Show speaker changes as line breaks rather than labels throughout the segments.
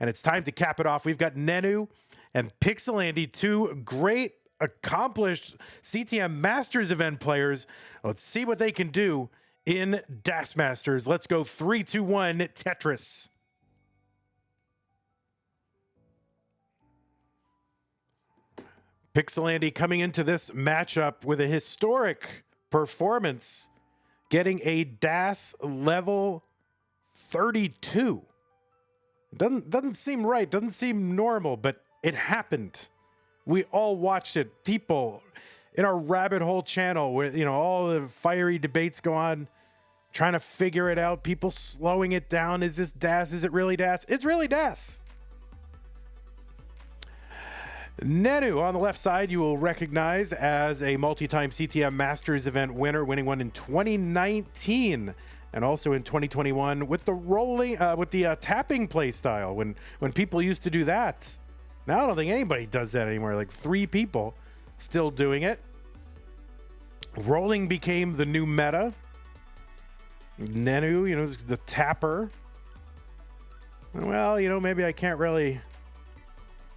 And it's time to cap it off. We've got Nenu and PixelAndy, two great, accomplished CTM Masters event players. Let's see what they can do in DAS Masters. Let's go 3, 2, 1, Tetris. PixelAndy coming into this matchup with a historic performance, getting a DAS level 32. Doesn't seem right, doesn't seem normal, but it happened. We all watched it. People in our rabbit hole channel where, you know, all the fiery debates go on, trying to figure it out, people slowing it down. Is this DAS? Is it really DAS? It's really DAS. Nenu on the left side, you will recognize as a multi-time CTM Masters event winner, winning one in 2019 and also in 2021 with the rolling, tapping play style. When people used to do that, now I don't think anybody does that anymore. Like 3 people still doing it. Rolling became the new meta. Nenu, you know, is the tapper. Well, you know, maybe I can't really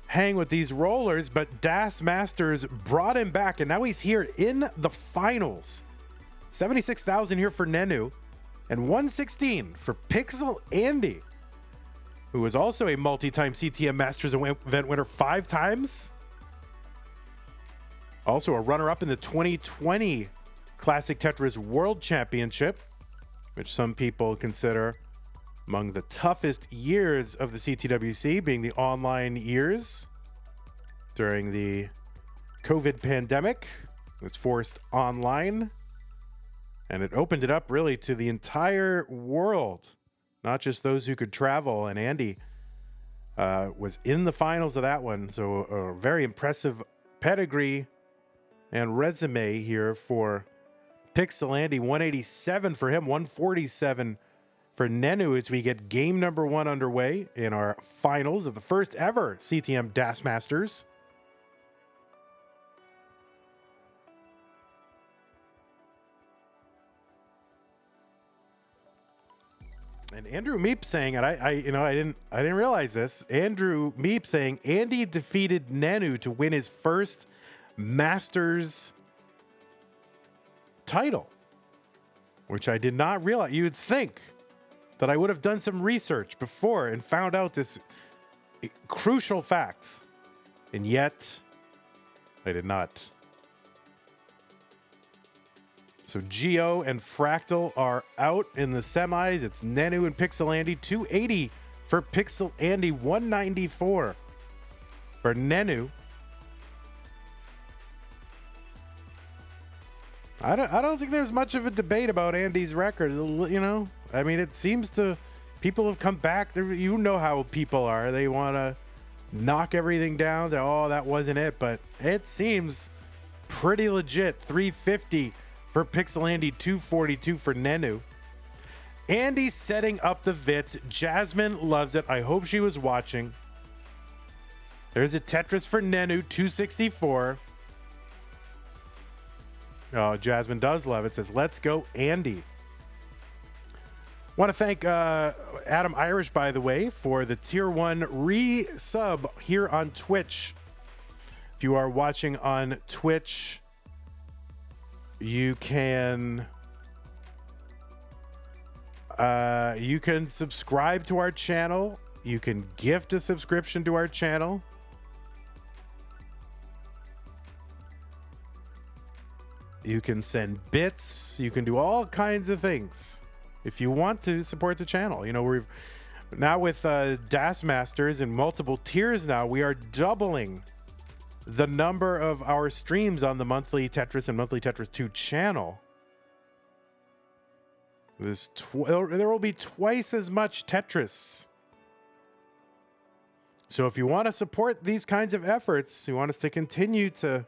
hang with these rollers, but DAS Masters brought him back, and now he's here in the finals. 76,000 here for Nenu, and 116 for PixelAndy, who was also a multi-time CTM Masters event winner 5 times. Also a runner-up in the 2020 Classic Tetris World Championship, which some people consider among the toughest years of the CTWC, being the online years during the COVID pandemic. It was forced online, and it opened it up really to the entire world, not just those who could travel. And Andy was in the finals of that one, so a very impressive pedigree and resume here for PixelAndy. 187 for him, 147 for Nenu as we get game number 1 underway in our finals of the first ever CTM DAS Masters. And Andrew Meep saying, and I didn't realize this. Andrew Meep saying Andy defeated Nenu to win his first Masters title, which I did not realize. You'd think that I would have done some research before and found out this crucial fact, and yet I did not. So Geo and Fractal are out in the semis. It's Nenu and PixelAndy. 280 for PixelAndy, 194 for Nenu. I don't think there's much of a debate about Andy's record, you know? I mean, it seems to... People have come back. You know how people are. They want to knock everything down. Oh, that wasn't it. But it seems pretty legit. 350 for PixelAndy, 242 for Nenu. Andy setting up the Vits. Jasmine loves it. I hope she was watching. There's a Tetris for Nenu, 264. Oh, Jasmine does love it. Says, let's go, Andy. Want to thank Adam Irish, by the way, for the Tier 1 re-sub here on Twitch. If you are watching on Twitch, you can subscribe to our channel. You can gift a subscription to our channel. You can send bits. You can do all kinds of things if you want to support the channel. You know, we've now with DAS Masters and multiple tiers now, we are doubling the number of our streams on the Monthly Tetris and Monthly Tetris 2 channel. There will be twice as much Tetris. So if you want to support these kinds of efforts, you want us to continue to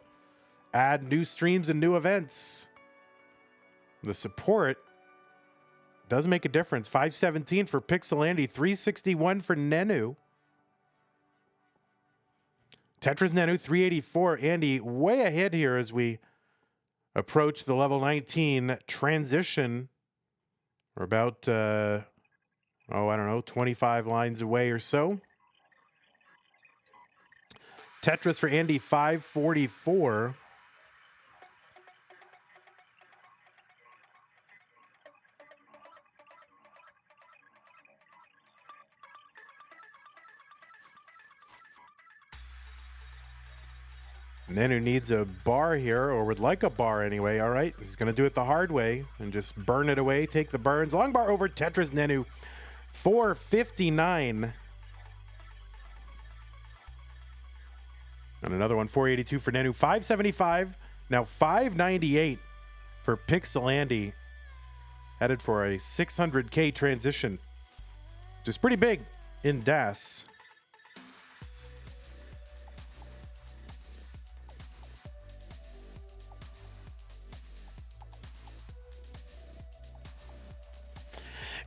add new streams and new events, the support does make a difference. 517 for PixelAndy, 361 for Nenu. Tetris Nenu, 384. Andy way ahead here as we approach the level 19 transition. We're about, 25 lines away or so. Tetris for Andy, 544. Nenu needs a bar here, or would like a bar anyway. All right, he's going to do it the hard way and just burn it away, take the burns. Long bar over Tetris Nenu, 459. And another one, 482 for Nenu, 575. Now 598 for PixelAndy. Headed for a 600K transition, which is pretty big in DAS.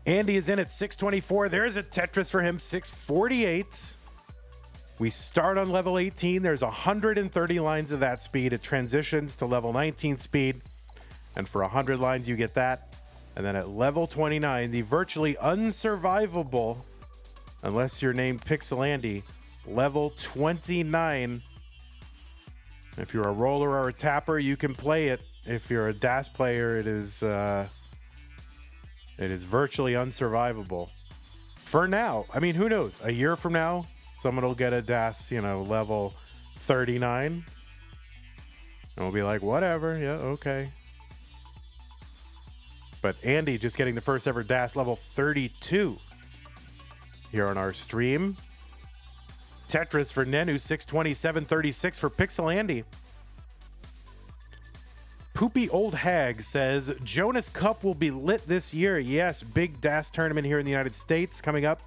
Andy is in at 624. There's a Tetris for him, 648. We start on level 18. There's 130 lines of that speed. It transitions to level 19 speed. And for 100 lines, you get that. And then at level 29, the virtually unsurvivable, unless you're named PixelAndy, level 29. If you're a roller or a tapper, you can play it. If you're a DAS player, it is virtually unsurvivable. For now. I mean, who knows? A year from now, someone will get a DAS, level 39. And we'll be like, whatever. Yeah, okay. But Andy just getting the first ever DAS level 32 here on our stream. Tetris for Nenu, 627.36 for PixelAndy. Poopy Old Hag says, Jonas Cup will be lit this year. Yes, big DAS tournament here in the United States coming up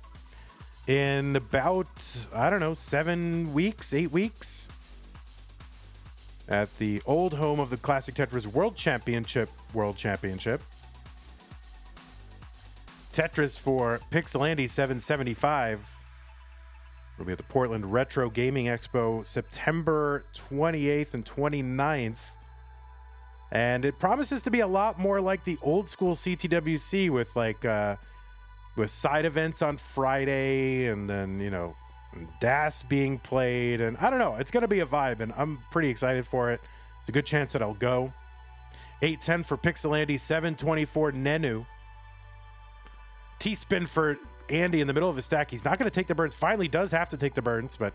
in about, 7 weeks, 8 weeks. At the old home of the Classic Tetris World Championship. Tetris for PixelAndy, 775. We'll be at the Portland Retro Gaming Expo September 28th and 29th. And it promises to be a lot more like the old school CTWC with side events on Friday and then, DAS being played. And I don't know, it's going to be a vibe and I'm pretty excited for it. There's a good chance that I'll go. 810 for PixelAndy, 724 Nenu. T-spin for Andy in the middle of his stack. He's not going to take the burns. Finally does have to take the burns, but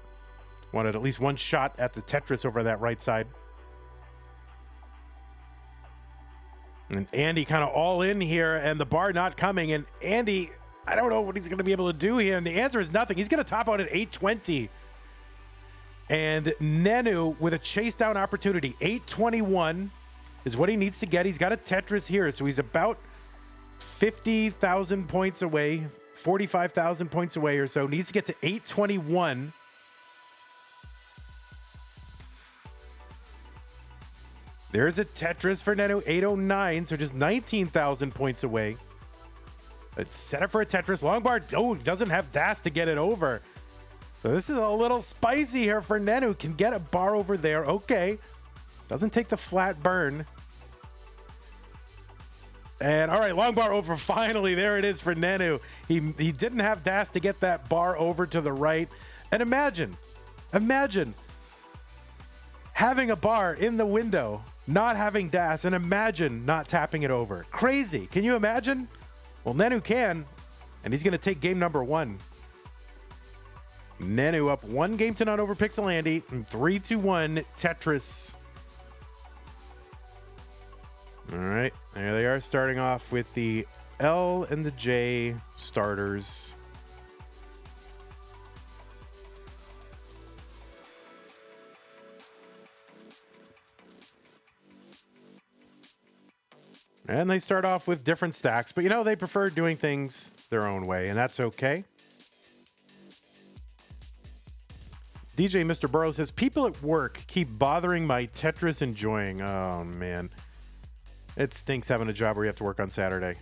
wanted at least one shot at the Tetris over that right side. And Andy kind of all in here and the bar not coming. And Andy, I don't know what he's going to be able to do here. And the answer is nothing. He's going to top out at 820. And Nenu with a chase down opportunity. 821 is what he needs to get. He's got a Tetris here. So he's about 50,000 points away, 45,000 points away or so. Needs to get to 821. There's a Tetris for Nenu, 809, so just 19,000 points away. It's set up for a Tetris. Long bar, doesn't have DAS to get it over. So this is a little spicy here for Nenu. Can get a bar over there. Okay. Doesn't take the flat burn. And all right, long bar over. Finally, there it is for Nenu. He didn't have DAS to get that bar over to the right. And imagine having a bar in the window, not having DAS, and imagine not tapping it over. Crazy. Can you imagine? Well, Nenu can, and he's going to take game number 1. Nenu up 1 game to none over PixelAndy, and 3-1 Tetris. All right, there they are, starting off with the L and the J starters. And they start off with different stacks, but they prefer doing things their own way, and that's okay. DJ Mr. Burrow says, people at work keep bothering my Tetris enjoying. Oh, man. It stinks having a job where you have to work on Saturday.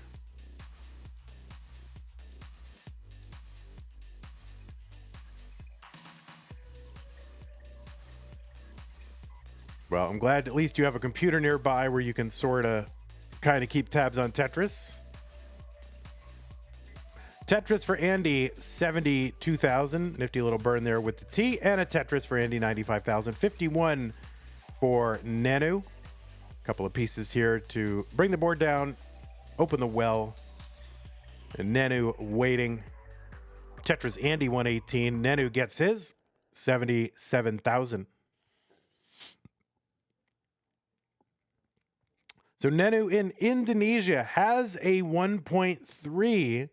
Well, I'm glad at least you have a computer nearby where you can sort of kind of keep tabs on Tetris. Tetris for Andy, 72,000. Nifty little burn there with the T. And a Tetris for Andy, 95,000. 51 for Nenu. Couple of pieces here to bring the board down, open the well. And Nenu waiting. Tetris Andy, 118. Nenu gets his, 77,000. So Nenu in Indonesia has a 1.3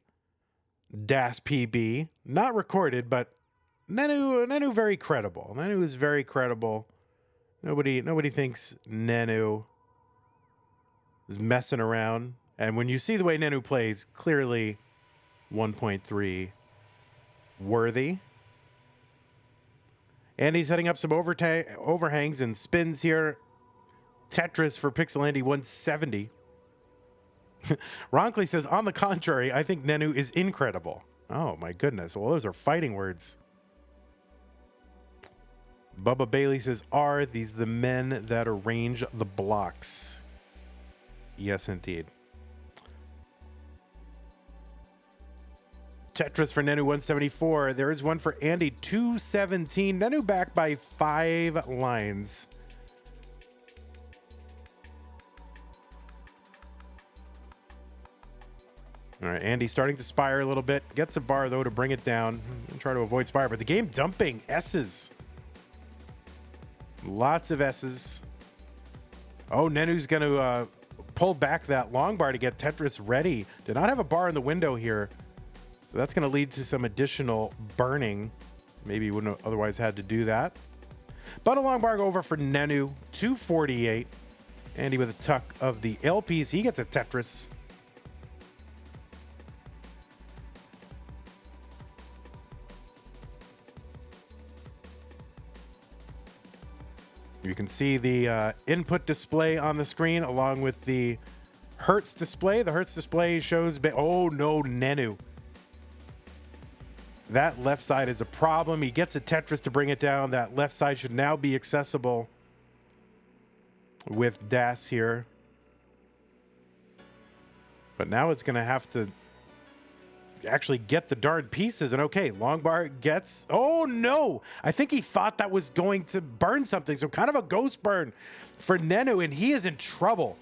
DAS PB, not recorded, but Nenu very credible. Nenu is very credible. Nobody thinks Nenu is messing around. And when you see the way Nenu plays, clearly 1.3 worthy. And he's setting up some overhangs and spins here. Tetris for PixelAndy, 170. Ronkley says, on the contrary, I think Nenu is incredible. Oh, my goodness. Well, those are fighting words. Bubba Bailey says, are these the men that arrange the blocks? Yes, indeed. Tetris for Nenu, 174. There is one for Andy, 217. Nenu back by 5 lines. All right, Andy starting to spire a little bit. Gets a bar, though, to bring it down. And try to avoid spire, but the game dumping S's. Lots of S's. Oh, Nenu's going to pull back that long bar to get Tetris ready. Did not have a bar in the window here. So that's going to lead to some additional burning. Maybe he wouldn't have otherwise had to do that. But a long bar over for Nenu, 248. Andy with a tuck of the LPs. He gets a Tetris. You can see the input display on the screen along with the Hertz display. The Hertz display shows... Oh, no, Nenu. That left side is a problem. He gets a Tetris to bring it down. That left side should now be accessible with DAS here. But now it's going to have to actually get the darn pieces. And okay, Longbar gets... Oh, no! I think he thought that was going to burn something. So kind of a ghost burn for Nenu, and he is in trouble.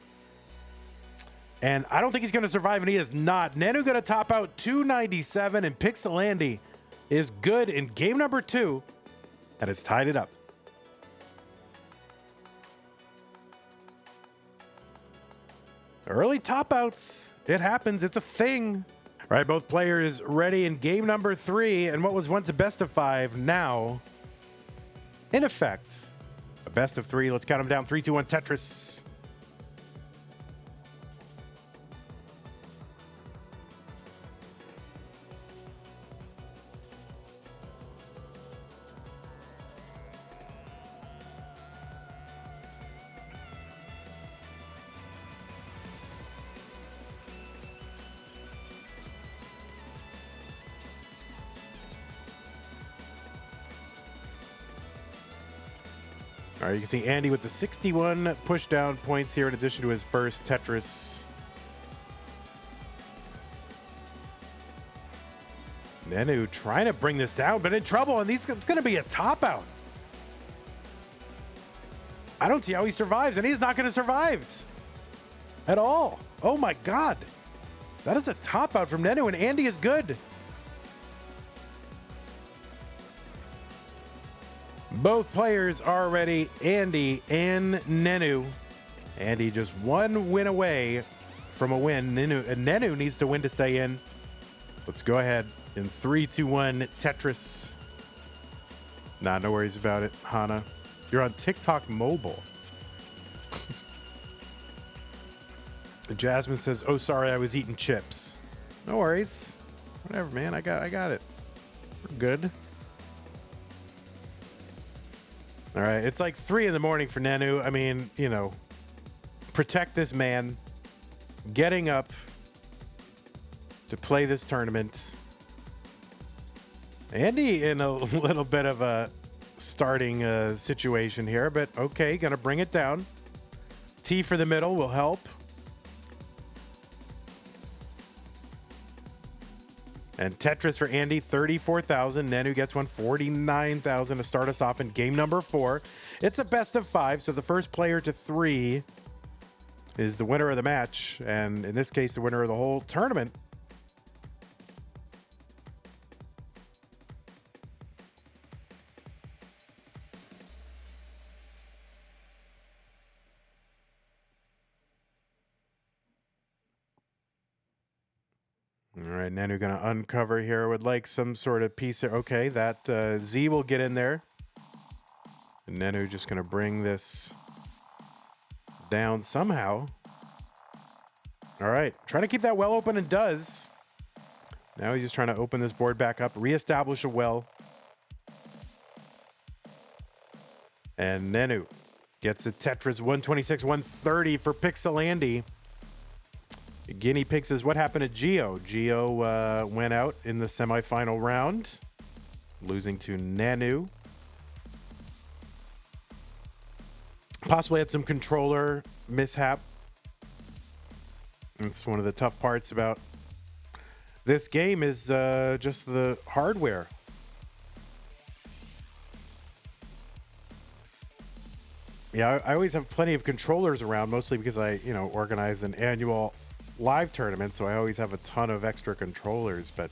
And I don't think he's going to survive, and he is not. Nenu going to top out 297, and PixelAndy is good in game number 2, and it's tied it up. Early top outs. It happens. It's a thing. All right, both players ready in game number 3, and what was once a best of 5, now, in effect, a best of 3. Let's count them down. 3, 2, 1, Tetris. All right, you can see Andy with the 61 push down points here in addition to his first Tetris. Nenu trying to bring this down, but in trouble, and it's going to be a top out. I don't see how he survives, and he's not going to survive at all. Oh my God. That is a top out from Nenu, and Andy is good. Both players are ready, Andy and Nenu. Andy just one win away from a win. Nenu needs to win to stay in. Let's go ahead in 3, 2, 1, Tetris. Nah, no worries about it, Hana. You're on TikTok mobile. Jasmine says, oh, sorry, I was eating chips. No worries. Whatever, man. I got it. We're good. All right, it's like 3 in the morning for Nenu. I mean, you know, protect this man. Getting up to play this tournament. Andy in a little bit of a starting situation here, but okay, gonna bring it down. T for the middle will help. And Tetris for Andy, 34,000. Nenu gets one, 49,000 to start us off in game number 4. It's a best of 5, so the first player to 3 is the winner of the match, and in this case, the winner of the whole tournament. All right, Nenu going to uncover here. Would like some sort of piece here. Okay, that Z will get in there. And Nenu just going to bring this down somehow. All right, trying to keep that well open, and does. Now he's just trying to open this board back up, reestablish a well. And Nenu gets a Tetris 126, 130 for PixelAndy. Guinea Pig says, what happened to Geo? Geo went out in the semifinal round, losing to Nenu. Possibly had some controller mishap. It's one of the tough parts about this game is just the hardware. Yeah, I always have plenty of controllers around, mostly because I, organize an annual live tournament, so I always have a ton of extra controllers. But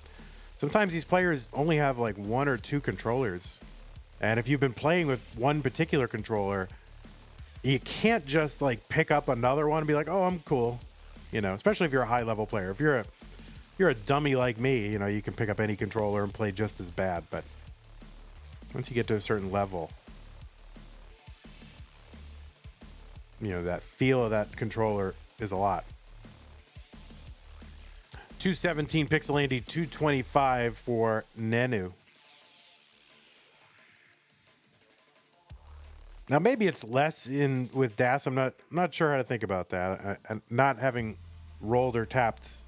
sometimes these players only have like 1 or 2 controllers, and if you've been playing with one particular controller, you can't just like pick up another one and be like, oh, I'm cool, especially if you're a high level player. If you're a dummy like me, you can pick up any controller and play just as bad. But once you get to a certain level, that feel of that controller is a lot. 217 PixelAndy, 225 for Nenu. Now maybe it's less in with DAS. I'm not sure how to think about that. Not having rolled or tapped,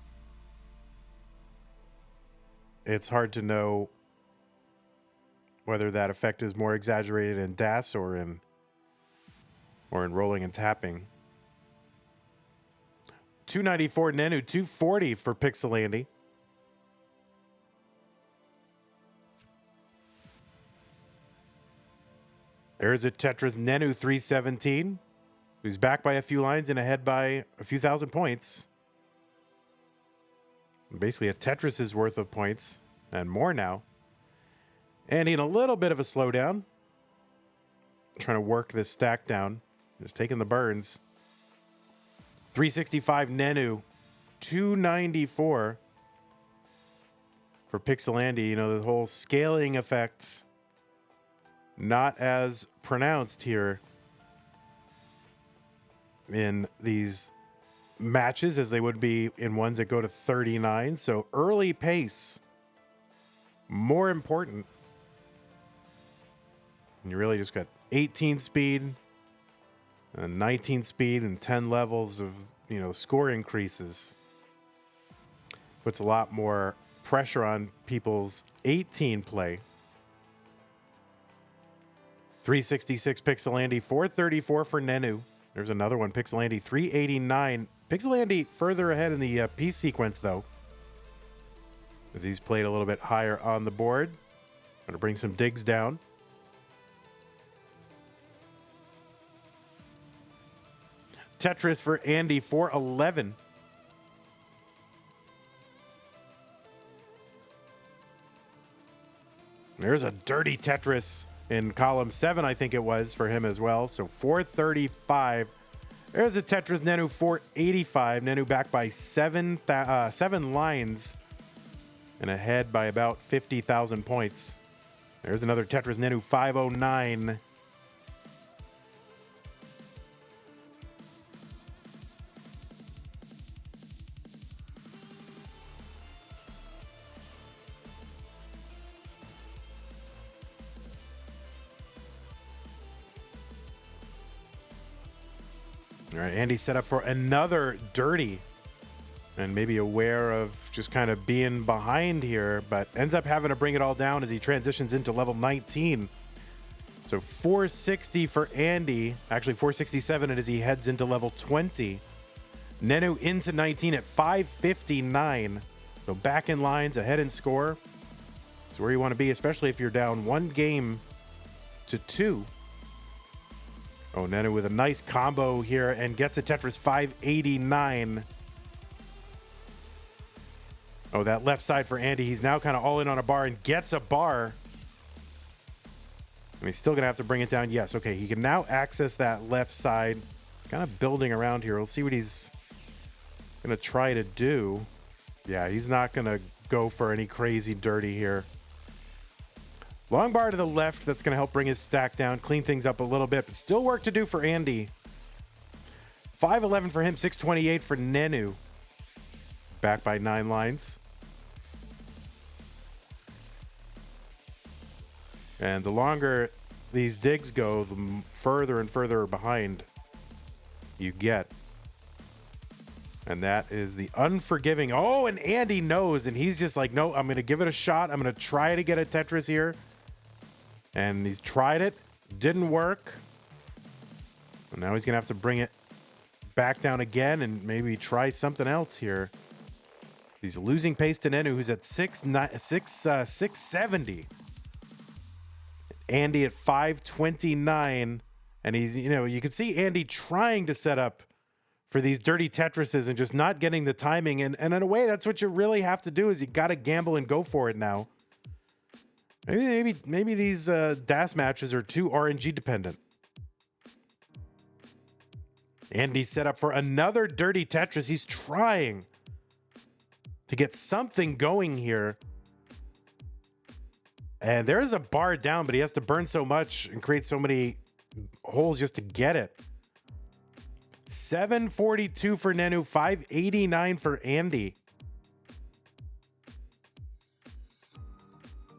it's hard to know whether that effect is more exaggerated in DAS or in rolling and tapping. 294 Nenu, 240 for PixelAndy. There's a Tetris Nenu 317, who's back by a few lines and ahead by a few thousand points. Basically a Tetris's worth of points and more now. And in a little bit of a slowdown, trying to work this stack down, just taking the burns. 365 Nenu, 294 for PixelAndy. The whole scaling effect not as pronounced here in these matches as they would be in ones that go to 39. So early pace, more important. And you really just got 18 speed, 19 speed, and 10 levels of, score increases. Puts a lot more pressure on people's 18 play. 366 PixelAndy, 434 for Nenu. There's another one, PixelAndy, 389. PixelAndy further ahead in the piece sequence, though, as he's played a little bit higher on the board. Going to bring some digs down. Tetris for Andy, 411. There's a dirty Tetris in column 7, I think it was, for him as well. So 435. There's a Tetris Nenu, 485. Nenu back by 7 lines and ahead by about 50,000 points. There's another Tetris Nenu, 509. All right, Andy set up for another dirty and maybe aware of just kind of being behind here, but ends up having to bring it all down as he transitions into level 19. So 460 for Andy, actually 467 as he heads into level 20. Nenu into 19 at 559. So back in lines, ahead in score. It's where you want to be, especially if you're down 1-2. Oh, Nenu with a nice combo here and gets a Tetris 589. Oh, that left side for Andy. He's now kind of all in on a bar and gets a bar. And he's still going to have to bring it down. Yes, okay. He can now access that left side. Kind of building around here. We'll see what he's going to try to do. Yeah, he's not going to go for any crazy dirty here. Long bar to the left. That's going to help bring his stack down, clean things up a little bit, but still work to do for Andy. 511 for him, 628 for Nenu. Back by 9 lines. And the longer these digs go, the further and further behind you get. And that is the unforgiving. Oh, and Andy knows, and he's just like, no, I'm going to give it a shot. I'm going to try to get a Tetris here. And he's tried it. Didn't work. And now he's going to have to bring it back down again and maybe try something else here. He's losing pace to Nenu, who's at 670. Andy at 529. And he's, you know, you can see Andy trying to set up for these dirty Tetrises and just not getting the timing. And in a way, that's what you really have to do, is you got to gamble and go for it now. Maybe these DAS matches are too RNG dependent. Andy set up for another dirty Tetris. He's trying to get something going here. And there is a bar down, but he has to burn so much and create so many holes just to get it. 742 for Nenu, 589 for Andy.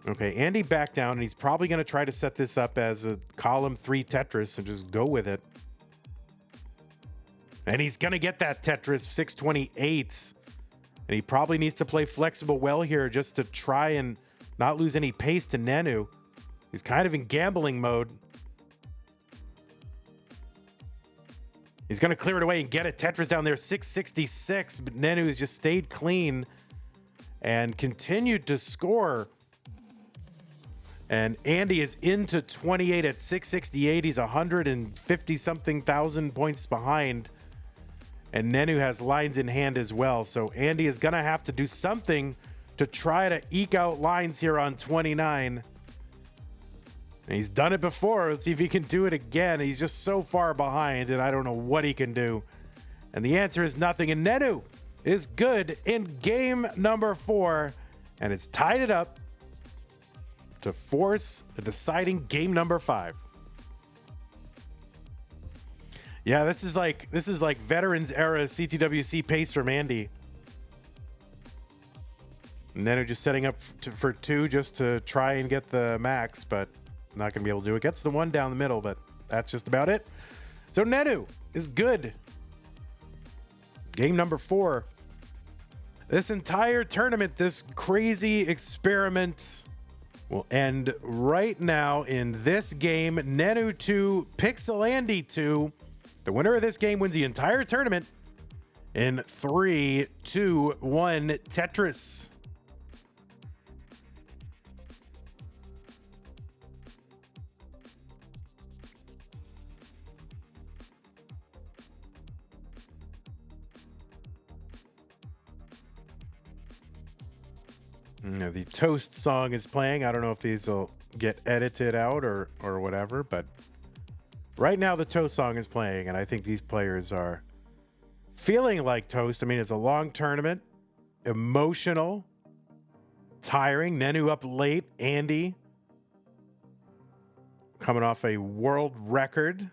Okay, Andy back down, and he's probably going to try to set this up as a column 3 Tetris and just go with it. And he's going to get that Tetris 628. And he probably needs to play flexible well here just to try and not lose any pace to Nenu. He's kind of in gambling mode. He's going to clear it away and get it. Tetris down there, 666. But Nenu has just stayed clean and continued to score. And Andy is into 28 at 668. He's 150-something thousand points behind. And Nenu has lines in hand as well. So Andy is going to have to do something to try to eke out lines here on 29. And he's done it before. Let's see if he can do it again. He's just so far behind, and I don't know what he can do. And the answer is nothing. And Nenu is good in game number 4. And it's tied it up to force a deciding game number 5. Yeah, this is like veterans era CTWC pace from Andy. And Nenu just setting up for 2 just to try and get the max, but not going to be able to do it. Gets the 1 down the middle, but that's just about it. So Nenu is good. Game number 4. This entire tournament, this crazy experiment, will end right now in this game. Nenu 2, PixelAndy 2. The winner of this game wins the entire tournament in 3, 2, 1 Tetris. Now, the Toast song is playing. I don't know if these will get edited out or whatever, but right now the Toast song is playing, and I think these players are feeling like Toast. I mean, it's a long tournament, emotional, tiring. Nenu up late. Andy coming off a world record.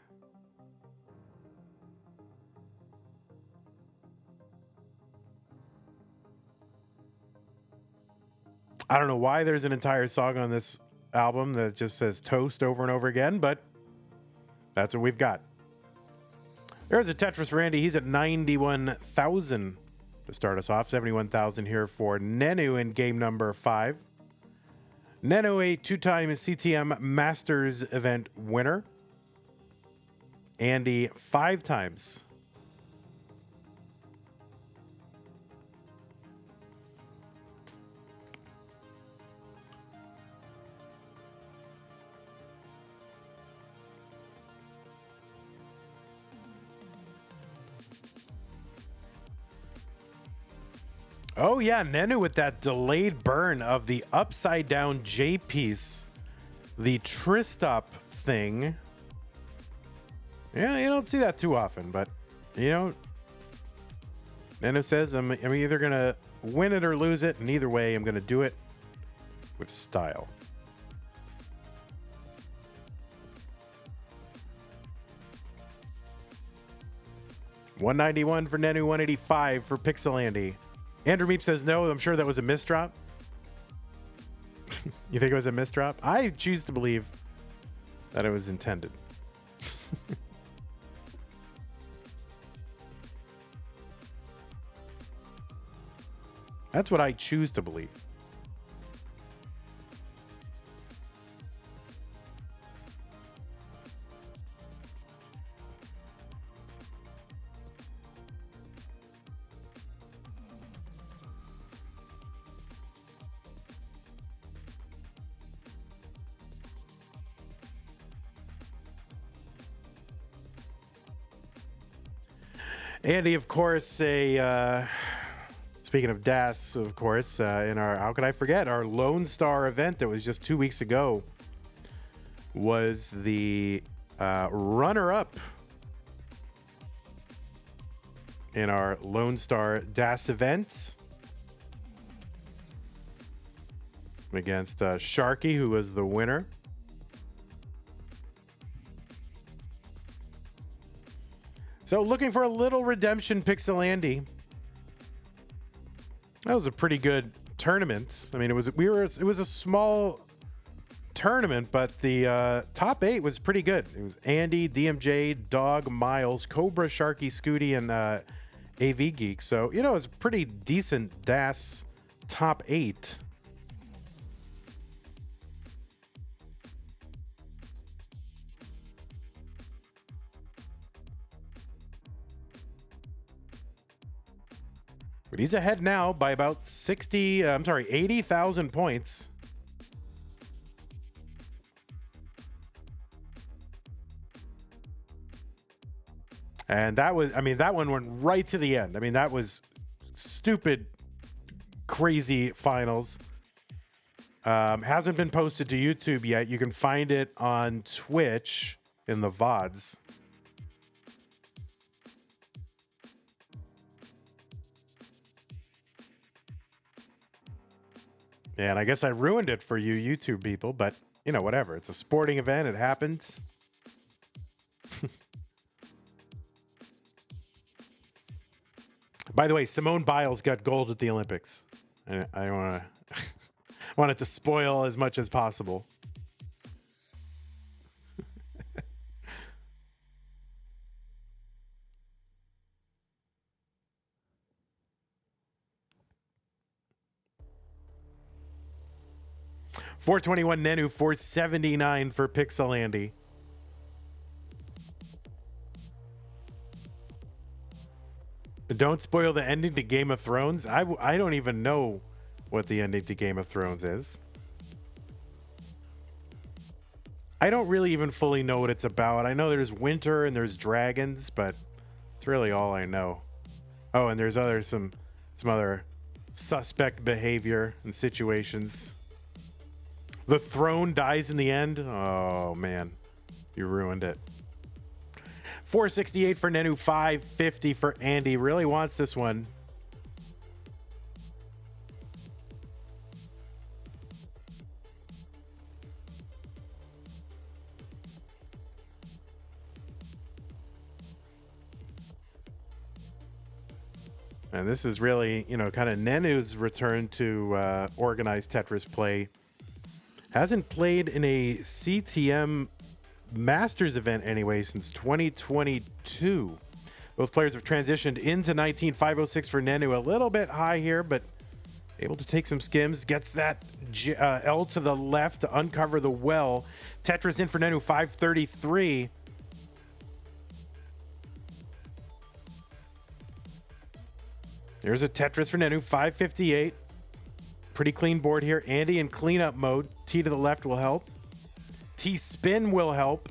I don't know why there's an entire song on this album that just says Toast over and over again, but that's what we've got. There's a Tetris for Andy. He's at 91,000 to start us off. 71,000 here for Nenu in game number 5. Nenu, a 2-time CTM Masters event winner. Andy, 5 times. Oh, yeah, Nenu with that delayed burn of the upside down J piece, the Tristop thing. Yeah, you don't see that too often, but, you know, Nenu says, I'm either going to win it or lose it, and either way, I'm going to do it with style. $191 for Nenu, $185 for PixelAndy. Andrew Meep says no. I'm sure that was a misdrop. You think it was a misdrop? I choose to believe that it was intended. That's what I choose to believe. Andy, of course, speaking of DAS, of course, in our, how could I forget, our Lone Star event that was just 2 weeks ago was the runner-up in our Lone Star DAS event against Sharky, who was the winner. So looking for a little redemption, PixelAndy. That was a pretty good tournament. I mean, it was a small tournament, but the top 8 was pretty good. It was Andy, DMJ, Dog, Miles, Cobra, Sharky, Scooty, and AV Geek. So, you know, it was a pretty decent DAS top 8. But he's ahead now by about 80,000 points. And that was, I mean, that one went right to the end. I mean, that was stupid, crazy finals. Hasn't been posted to YouTube yet. You can find it on Twitch in the VODs. And I guess I ruined it for you YouTube people, but, you know, whatever. It's a sporting event. It happens. By the way, Simone Biles got gold at the Olympics. I wanted to spoil as much as possible. $421 Nenu, $479 for PixelAndy. Don't spoil the ending to Game of Thrones. I don't even know what the ending to Game of Thrones is. I don't really even fully know what it's about. I know there's winter and there's dragons, but it's really all I know. Oh, and there's some other suspect behavior and situations. The throne dies in the end. Oh, man. You ruined it. $468 for Nenu, $550 for Andy. Really wants this one. And this is really, you know, kind of Nenu's return to organized Tetris play. Hasn't played in a CTM Masters event anyway since 2022. Both players have transitioned into 19. 506 for Nenu. A little bit high here, but able to take some skims. Gets that L to the left to uncover the well. Tetris in for Nenu, 533. There's a Tetris for Nenu, 558. Pretty clean board here. Andy in cleanup mode. T to the left will help. T spin will help.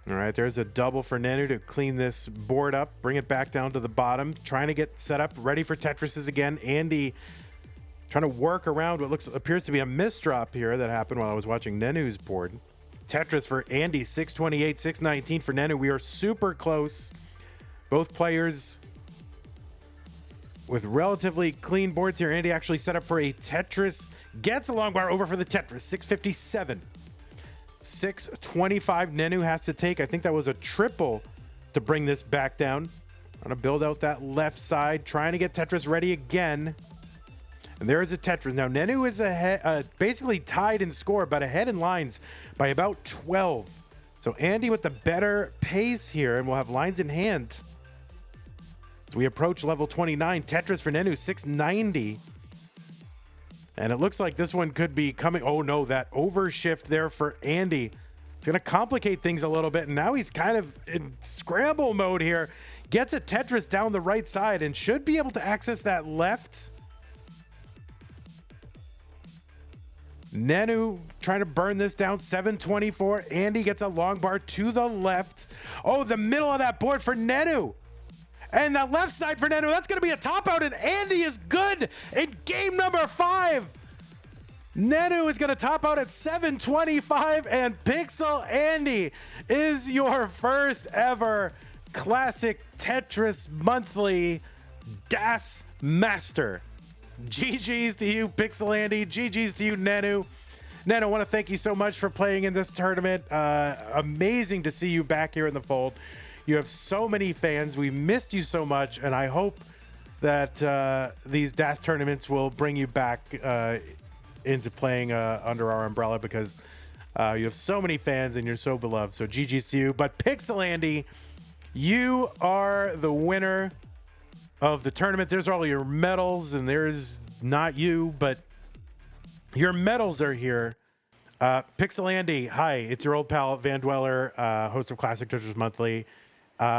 All right, there's a double for Nenu to clean this board up, bring it back down to the bottom, trying to get set up, ready for Tetrises again. Andy trying to work around what appears to be a misdrop here that happened while I was watching Nenu's board. Tetris for Andy, 628, 619 for Nenu. We are super close. Both players with relatively clean boards here. Andy actually set up for a Tetris, gets a long bar over for the Tetris, 657. 625 Nenu has to take. I think that was a triple to bring this back down. Trying to build out that left side, trying to get Tetris ready again. And there is a Tetris. Now, Nenu is ahead, basically tied in score, but ahead in lines by about 12. So Andy with the better pace here, and we'll have lines in hand. As we approach level 29, Tetris for Nenu, 690. And it looks like this one could be coming. Oh, no, that overshift there for Andy. It's going to complicate things a little bit. And now he's kind of in scramble mode here. Gets a Tetris down the right side and should be able to access that left. Nenu trying to burn this down, 724. Andy gets a long bar to the left. Oh, the middle of that board for Nenu. And that left side for Nenu, that's going to be a top out, and Andy is good in game number 5. Nenu is going to top out at 725, and PixelAndy is your first ever Classic Tetris Monthly DAS Master. GG's to you, PixelAndy. GG's to you, Nenu. Nenu, I want to thank you so much for playing in this tournament. Amazing to see you back here in the fold. You have so many fans. We missed you so much, and I hope that these DAS tournaments will bring you back into playing under our umbrella, because you have so many fans and you're so beloved. So GG's to you. But PixelAndy, you are the winner of the tournament. There's all your medals, and there's not you, but your medals are here. PixelAndy, hi, it's your old pal vandweller, host of Classic Tetris Monthly.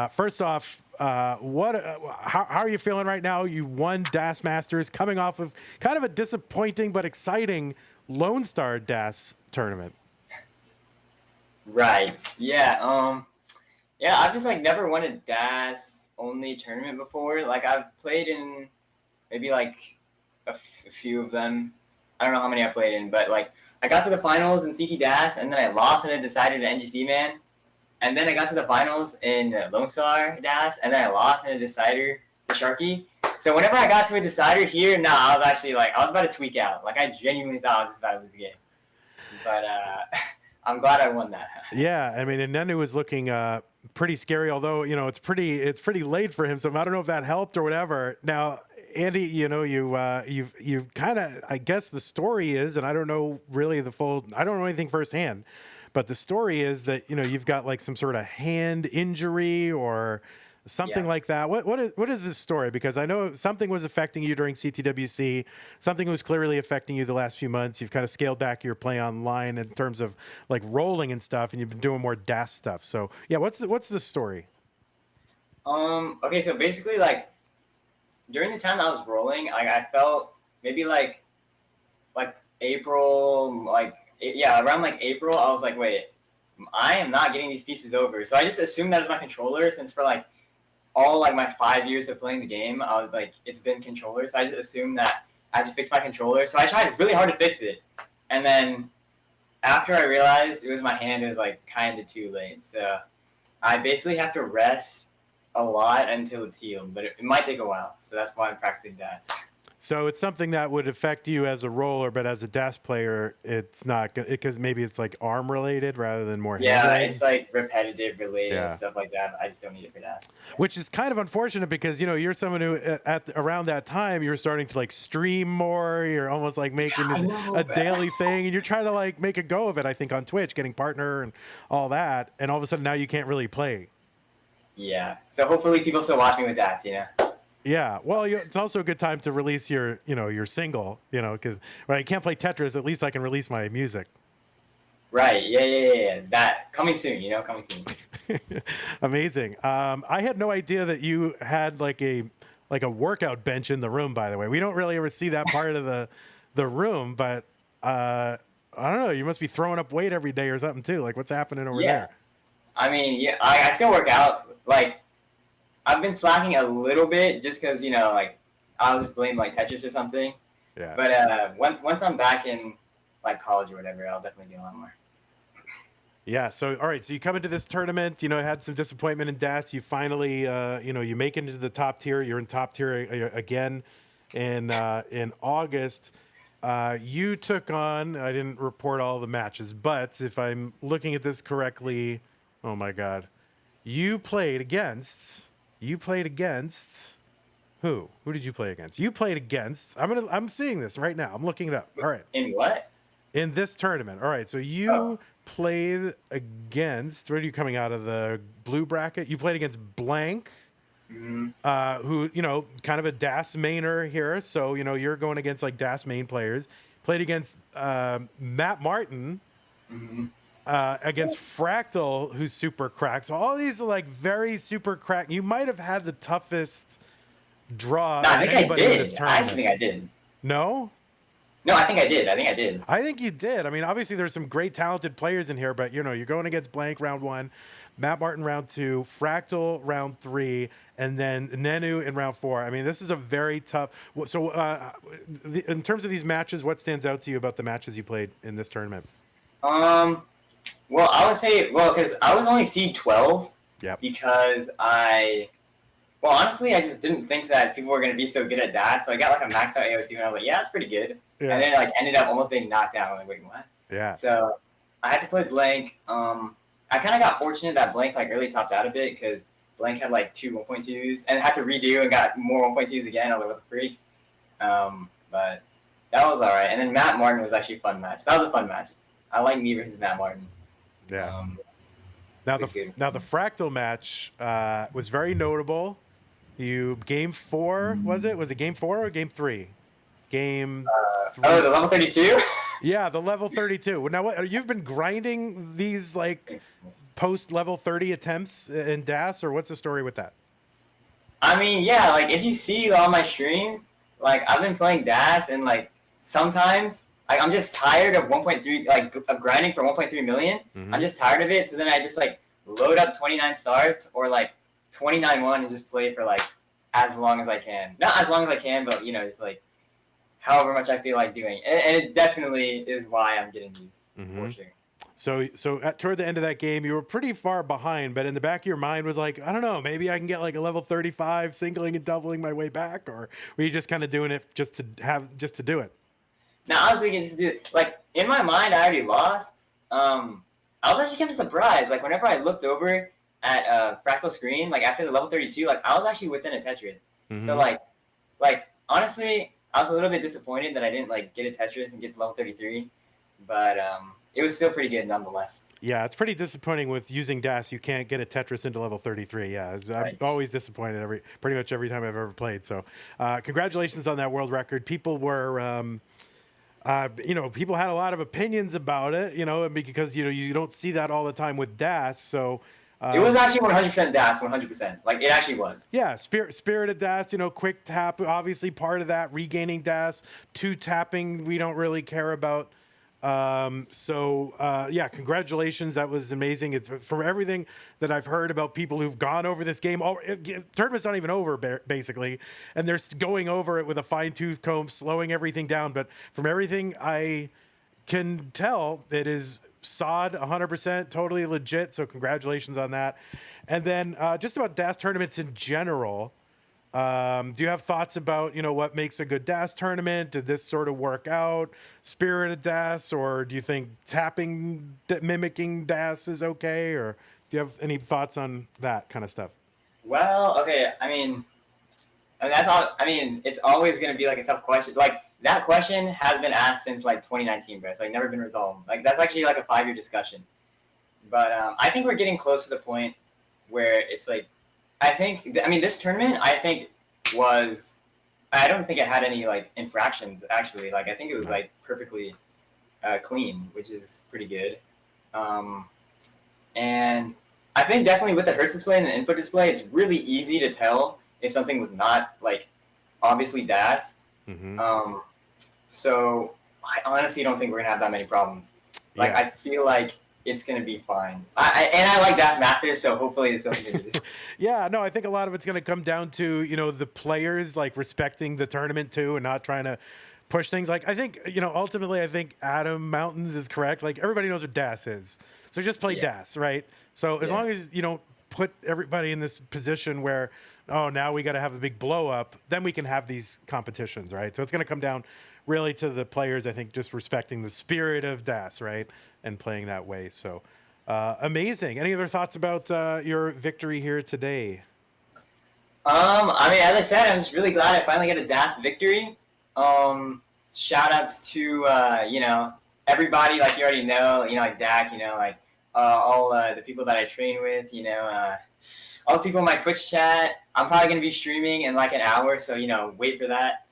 First off, how are you feeling right now? You won DAS Masters, coming off of kind of a disappointing but exciting Lone Star DAS tournament.
Right. Yeah. I've just never won a DAS only tournament before. I've played in maybe a few of them. I don't know how many I played in, but I got to the finals in CT DAS, and then I lost in a decider to NGC Man. And then I got to the finals in Lone Star DAS, and then I lost in a decider to Sharky. So whenever I got to a decider here, I was actually I was about to tweak out. I genuinely thought I was just about to lose the game. But I'm glad I won that.
Yeah, I mean, and Nenu was looking pretty scary, although, it's pretty late for him, so I don't know if that helped or whatever. Now, Andy, you've kind of, I guess the story is, and I don't know really I don't know anything firsthand, but the story is that, you've got some sort of hand injury or something like that. What is this story? Because I know something was affecting you during CTWC. Something was clearly affecting you the last few months. You've kind of scaled back your play online in terms of rolling and stuff, and you've been doing more DAS stuff. So yeah, what's the story?
Okay, so basically during the time I was rolling, I felt maybe April, around April, I was wait, I am not getting these pieces over. So I just assumed that was my controller, since for all my 5 years of playing the game, I was it's been controller. So I just assumed that I had to fix my controller. So I tried really hard to fix it. And then after I realized it was my hand, it was kind of too late. So I basically have to rest a lot until it's healed, but it might take a while. So that's why I'm practicing DAS.
So it's something that would affect you as a roller, but as a DAS player, it's not, because maybe it's arm related rather than more hand related.
It's repetitive related and stuff like that. I just don't need it for that.
Which is kind of unfortunate, because you're someone who around that time you were starting to stream more. You're almost making a daily thing, and you're trying to make a go of it. I think on Twitch, getting partner and all that, and all of a sudden now you can't really play.
Yeah. So hopefully people still watch me with DAS.
Yeah, well, it's also a good time to release your single, because when I can't play Tetris, at least I can release my music.
Right. Yeah. That coming soon. Coming soon.
Amazing. I had no idea that you had a workout bench in the room. By the way, we don't really ever see that part of the room, but I don't know. You must be throwing up weight every day or something too. What's happening over there?
I mean, yeah, I still work out. Like, I've been slacking a little bit just because, you know, like, I'll just blame, like, Tetris or something.
Yeah.
But once I'm back in, like, college or whatever, I'll definitely do a lot more.
Yeah. So, all right. So you come into this tournament, you know, had some disappointment in DAS. You finally, you know, you make it into the top tier. You're in top tier again in August. You took on, I didn't report all the matches, but if I'm looking at this correctly, oh my God, you played against who? Who did you play against? You played against, I'm seeing this right now. I'm looking it up. All right.
In what?
In this tournament. All right. So you played against, where are you coming out of the blue bracket? You played against Blank. Who, you know, kind of a DAS mainer here. So, you know, you're going against like DAS main players. Played against Matt Martin, against Fractal, who's super cracked. So all these are like very super cracked. You might have had the toughest draw
No, I
of
think I
anybody in this
did. I
tournament.
actually think I did.
No?
No, I think I did.
I think you did. I mean, obviously there's some great talented players in here, but you know, you're going against Blank round 1, Matt Martin round 2, Fractal round 3, and then Nenu in round 4. I mean, this is a very tough. So, in terms of these matches, what stands out to you about the matches you played in this tournament?
Well, I would say, because I was only seed 12.
Yep.
Because honestly, I just didn't think that people were going to be so good at that. So I got like a max out AOT, and I was like, yeah, that's pretty good.
Yeah.
And then like ended up almost being knocked down. I'm like, wait, what?
Yeah.
So I had to play Blank. I kind of got fortunate that Blank like really topped out a bit because Blank had like 2 1.2s and had to redo and got more 1.2s again. I was like, what the freak? But that was all right. And then Matt Martin was actually a fun match. That was a fun match. I like me versus Matt Martin.
Yeah. Now the Fractal match was very notable. You game 4, was it? Was it game 4 or game 3? Game 3.
Oh, the level 32?
Yeah, the level 32. Now, what, you've been grinding these like post level 30 attempts in DAS, or what's the story with that?
I mean, yeah, like if you see all my streams, like I've been playing DAS, and like sometimes like, I'm just tired of 1.3, like of grinding for 1.3 million. I'm just tired of it. So then I just like load up 29 stars or like 29-1 and just play for like as long as I can. Not as long as I can, but you know, just like however much I feel like doing. And it definitely is why I'm getting these for sure.
So toward the end of that game, you were pretty far behind, but in the back of your mind was like, I don't know, maybe I can get like a level 35, singling and doubling my way back, or were you just kind of doing it just to do it?
Now I was thinking just to do it. Like in my mind, I already lost. I was actually kind of surprised. Like whenever I looked over at Fractal screen, like after the level 32, like I was actually within a Tetris. So like honestly, I was a little bit disappointed that I didn't like get a Tetris and get to level 33, but it was still pretty good nonetheless.
Yeah, it's pretty disappointing with using DAS. You can't get a Tetris into level 33. Yeah, I'm always disappointed pretty much every time I've ever played. So congratulations on that world record. People were, you know, people had a lot of opinions about it, you know, because, you know, you don't see that all the time with DAS. So
it was actually 100% DAS, 100%. Like it actually was.
Yeah, spirited DAS, you know, quick tap, obviously part of that. Regaining DAS, 2 tapping, we don't really care about. Yeah, congratulations. That was amazing. It's from everything that I've heard about people who've gone over this game. Tournament's not even over, basically, and they're going over it with a fine-tooth comb, slowing everything down. But from everything I can tell, it is sod 100%, totally legit. So congratulations on that. And then just about DAS tournaments in general. Do you have thoughts about, you know, what makes a good DAS tournament? Did this sort of work out, spirited DAS, or do you think mimicking DAS is okay? Or do you have any thoughts on that kind of stuff?
Well, okay. I mean that's all. I mean, it's always going to be like a tough question. Like that question has been asked since like 2019, but it's like never been resolved. Like that's actually like a 5-year discussion. But I think we're getting close to the point where it's like, this tournament, I don't think it had any, like, infractions, actually. Like, I think it was, like, perfectly clean, which is pretty good. And I think definitely with the Hertz display and the input display, it's really easy to tell if something was not, like, obviously DAS. So I honestly don't think we're going to have that many problems. Like, I feel like it's gonna be fine. And I like Das Masters, so hopefully it's something good.
Yeah, no, I think a lot of it's going to come down to, the players like respecting the tournament too and not trying to push things. Like, I think, ultimately, I think Adam Mountains is correct. Like, everybody knows what DAS is. So just play DAS, right? So as long as you don't put everybody in this position where, oh, now we got to have a big blow up, then we can have these competitions, right? So it's going to come down really to the players, I think, just respecting the spirit of DAS, right? And playing that way. So amazing. Any other thoughts about your victory here today?
I mean, as I said, I'm just really glad I finally got a DAS victory. Shout outs to, everybody, like you already know, like Dak, like all the people that I train with, all the people in my Twitch chat. I'm probably going to be streaming in like an hour, so, wait for that.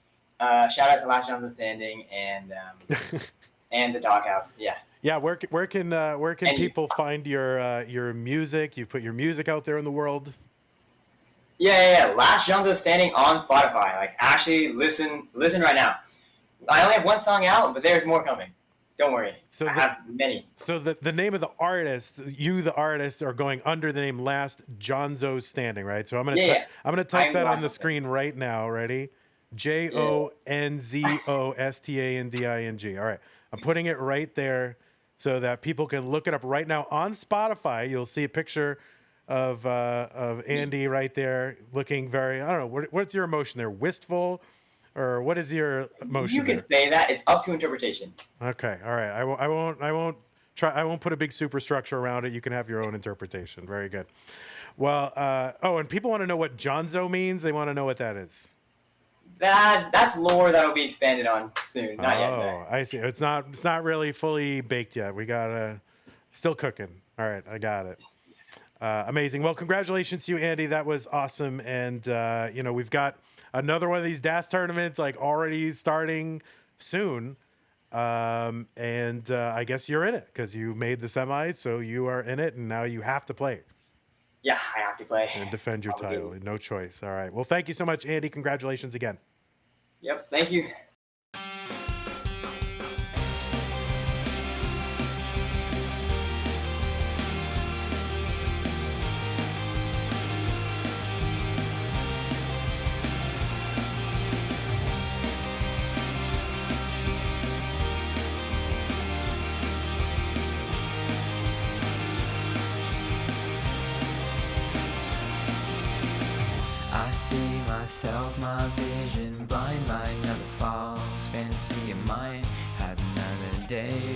Shout out to Last Johnson Standing and and the Doghouse. Yeah.
Yeah. Where can people find your music? You put your music out there in the world.
Yeah. Last Johnson Standing on Spotify. Like, actually listen right now. I only have one song out, but there's more coming. Don't worry. I have many. So
the name of the artist, the artist, are going under the name Last Jonzo Standing, right? So I'm gonna type that on the screen right now. Ready? JONZOSTANDING. All right, I'm putting it right there so that people can look it up right now on Spotify. You'll see a picture of Andy right there, looking very. I don't know. What's your emotion there? Wistful, or what is your emotion?
You can say that. It's up to interpretation.
Okay. All right. I won't put a big superstructure around it. You can have your own interpretation. Very good. Well. And people want to know what Jonzo means. They want to know what that is.
That's lore that'll be expanded on soon. Not yet.
Oh, I see. It's not really fully baked yet. We gotta still cooking. All right, I got it. Amazing. Well, congratulations to you, Andy. That was awesome. And we've got another one of these DAS tournaments like already starting soon. And I guess you're in it because you made the semis, so you are in it, and now you have to play.
Yeah, I have to play.
And defend your title. No choice. All right. Well, thank you so much, Andy. Congratulations again.
Yep. Thank you.
My vision, blind mind never falls. Fantasy of mine has another day.